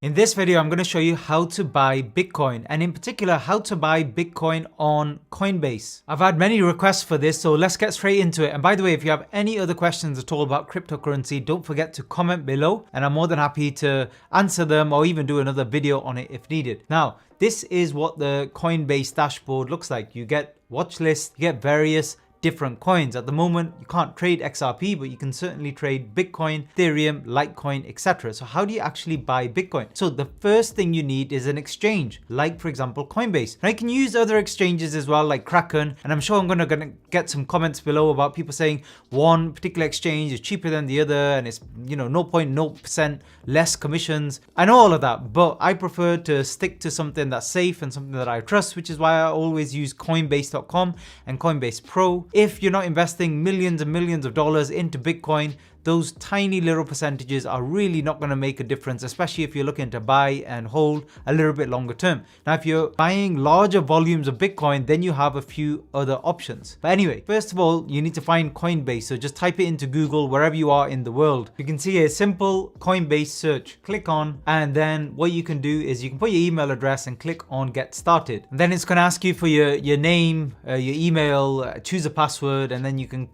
In this video, I'm going to show you how to buy Bitcoin, and in particular, how to buy Bitcoin on Coinbase. I've had many requests for this, so let's get straight into it. And by the way, if you have any other questions at all about cryptocurrency, don't forget to comment below, and I'm more than happy to answer them or even do another video on it if needed. Now, this is what the Coinbase dashboard looks like. You get watch lists, you get various different coins. At the moment, you can't trade XRP, but you can certainly trade Bitcoin, Ethereum, Litecoin, etc. So how do you actually buy Bitcoin? So the first thing you need is an exchange, like for example, Coinbase. Now you can use other exchanges as well, like Kraken, and I'm sure I'm gonna get some comments below about people saying one particular exchange is cheaper than the other, and it's 0.0% less commissions. I know all of that, but I prefer to stick to something that's safe and something that I trust, which is why I always use Coinbase.com and Coinbase Pro. If you're not investing millions and millions of dollars into Bitcoin, those tiny little percentages are really not going to make a difference, especially if you're looking to buy and hold a little bit longer term. Now, if you're buying larger volumes of Bitcoin, then you have a few other options. But anyway, first of all, you need to find Coinbase. So just type it into Google wherever you are in the world. You can see a simple Coinbase search. Click on, and then what you can do is you can put your email address and click on Get Started. And then it's going to ask you for your name, your email, choose a password, and then you can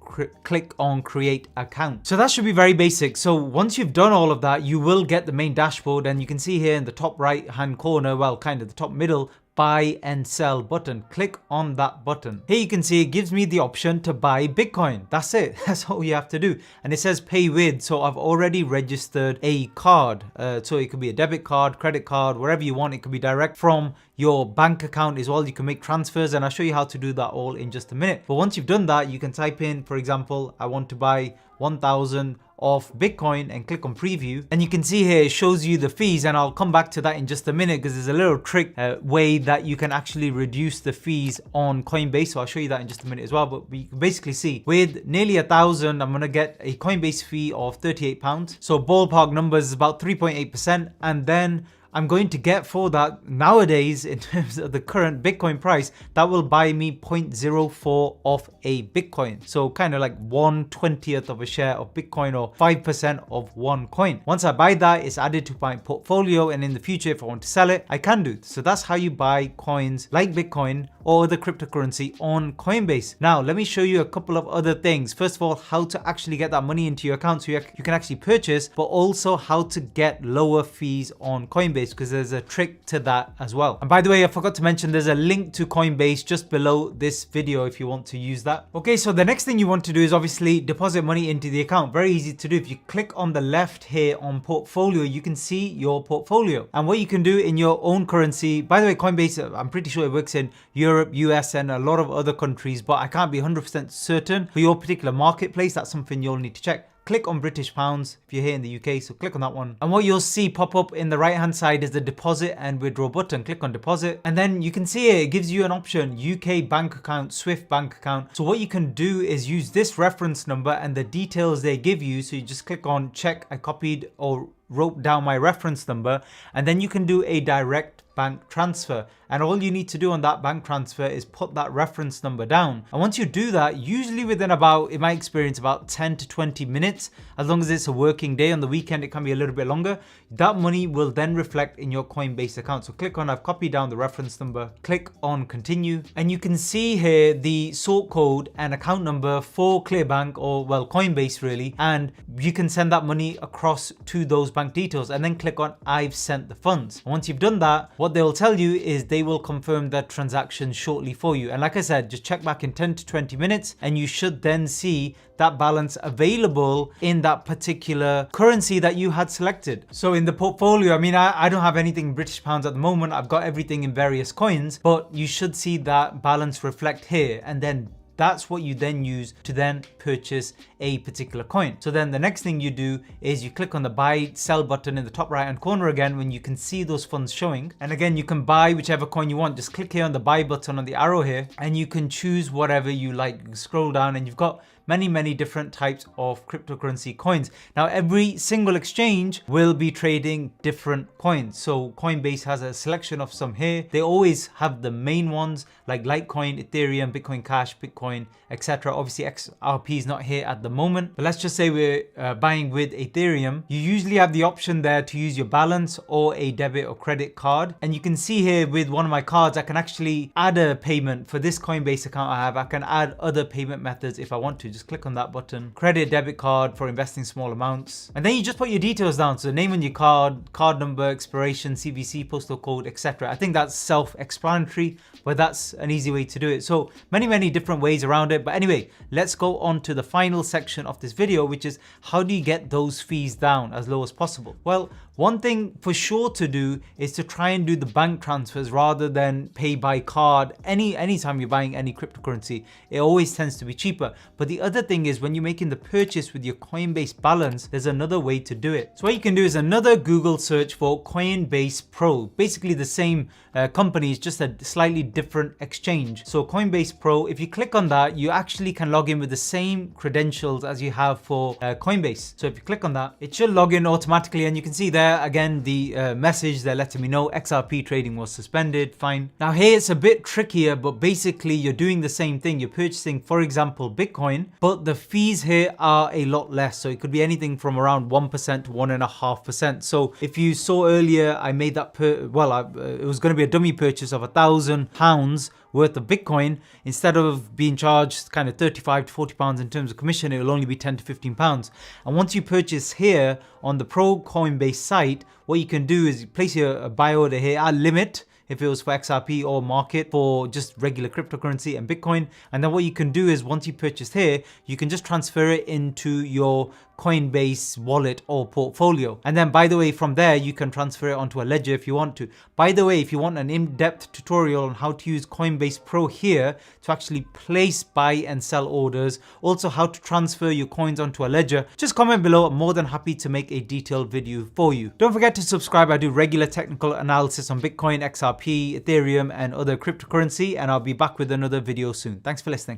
click on Create Account. So that should be very basic. So once you've done all of that, you will get the main dashboard, and you can see here in the top right hand corner, well, kind of the top middle, buy and sell button. Click on that button. Here you can see it gives me the option to buy Bitcoin. That's it. That's all you have to do. And it says pay with. So I've already registered a card. So it could be a debit card, credit card, whatever you want. It could be direct from your bank account as well. You can make transfers, and I'll show you how to do that all in just a minute. But once you've done that, you can type in, for example, I want to buy 1,000 of Bitcoin and click on preview, and you can see here it shows you the fees, and I'll come back to that in just a minute because there's a little trick way that you can actually reduce the fees on Coinbase. So I'll show you that in just a minute as well. But you can basically see with nearly 1,000, I'm gonna get a Coinbase fee of £38. So ballpark numbers is about 3.8%, and then I'm going to get for that nowadays, in terms of the current Bitcoin price, that will buy me 0.04 of a Bitcoin. So kind of like 1/20th of a share of Bitcoin, or 5% of one coin. Once I buy that, it's added to my portfolio, and in the future, if I want to sell it, I can do. So that's how you buy coins like Bitcoin or other cryptocurrency on Coinbase. Now, let me show you a couple of other things. First of all, how to actually get that money into your account so you can actually purchase, but also how to get lower fees on Coinbase, because there's a trick to that as well. And by the way, I forgot to mention there's a link to Coinbase just below this video if you want to use that. Okay, so the next thing you want to do is obviously deposit money into the account. Very easy to do. If you click on the left here on portfolio, you can see your portfolio. And what you can do in your own currency, by the way, Coinbase, I'm pretty sure it works in Europe, US, and a lot of other countries, but I can't be 100% certain for your particular marketplace. That's something you'll need to check. Click on British pounds if you're here in the UK, so click on that one. And what you'll see pop up in the right hand side is the deposit and withdraw button. Click on deposit, and then you can see here, it gives you an option, UK bank account, Swift bank account. So what you can do is use this reference number and the details they give you. So you just click on check, I copied or wrote down my reference number, and then you can do a direct bank transfer. And all you need to do on that bank transfer is put that reference number down. And once you do that, usually within about, in my experience, about 10 to 20 minutes, as long as it's a working day. On the weekend, it can be a little bit longer. That money will then reflect in your Coinbase account. So click on, I've copied down the reference number, click on continue. And you can see here the sort code and account number for Clearbank, or well, Coinbase really. And you can send that money across to those bank details, and then click on I've sent the funds. And once you've done that, what they'll tell you is they will confirm that transaction shortly for you. And like I said, just check back in 10 to 20 minutes, and you should then see that balance available in that particular currency that you had selected. So in the portfolio, I mean, I don't have anything in British pounds at the moment. I've got everything in various coins, but you should see that balance reflect here, and then that's what you then use to then purchase a particular coin. So then the next thing you do is you click on the buy sell button in the top right hand corner again, when you can see those funds showing. And again, you can buy whichever coin you want. Just click here on the buy button on the arrow here, and you can choose whatever you like. You can scroll down, and you've got many different types of cryptocurrency coins. Now, every single exchange will be trading different coins. So Coinbase has a selection of some here. They always have the main ones like Litecoin, Ethereum, Bitcoin Cash, Bitcoin, etc. Obviously XRP is not here at the moment, but let's just say we're buying with Ethereum. You usually have the option there to use your balance or a debit or credit card. And you can see here with one of my cards, I can actually add a payment. For this Coinbase account I have, I can add other payment methods if I want to. Just click on that button. Credit, debit card for investing small amounts. And then you just put your details down. So name on your card, card number, expiration, CVC, postal code, etc. I think that's self-explanatory, but that's an easy way to do it. So many different ways around it. But anyway, let's go on to the final section of this video, which is how do you get those fees down as low as possible? Well, one thing for sure to do is to try and do the bank transfers rather than pay by card. Anytime you're buying any cryptocurrency, it always tends to be cheaper. But the other thing is when you're making the purchase with your Coinbase balance, there's another way to do it. So what you can do is another Google search for Coinbase Pro. Basically the same company, is just a slightly different exchange. So Coinbase Pro, if you click on that, you actually can log in with the same credentials as you have for Coinbase. So if you click on that, it should log in automatically, and you can see there again the message they're letting me know XRP trading was suspended. Fine. Now here it's a bit trickier, but basically you're doing the same thing. You're purchasing, for example, Bitcoin, but the fees here are a lot less. So it could be anything from around 1% to 1.5%. So if you saw earlier, I made that it was going to be a dummy purchase of £1,000 worth of Bitcoin. Instead of being charged kind of 35 to 40 pounds in terms of commission, it will only be 10 to 15 pounds. And once you purchase here on the Pro Coinbase site, what you can do is you place your buy order here at limit, if it was for XRP, or market for just regular cryptocurrency and Bitcoin. And then what you can do is once you purchase here, you can just transfer it into your Coinbase wallet or portfolio. And then, by the way, from there, you can transfer it onto a ledger if you want to. By the way, if you want an in-depth tutorial on how to use Coinbase Pro here to actually place buy and sell orders, also how to transfer your coins onto a ledger, just comment below. I'm more than happy to make a detailed video for you. Don't forget to subscribe. I do regular technical analysis on Bitcoin, XRP, Ethereum, and other cryptocurrency, and I'll be back with another video soon. Thanks for listening.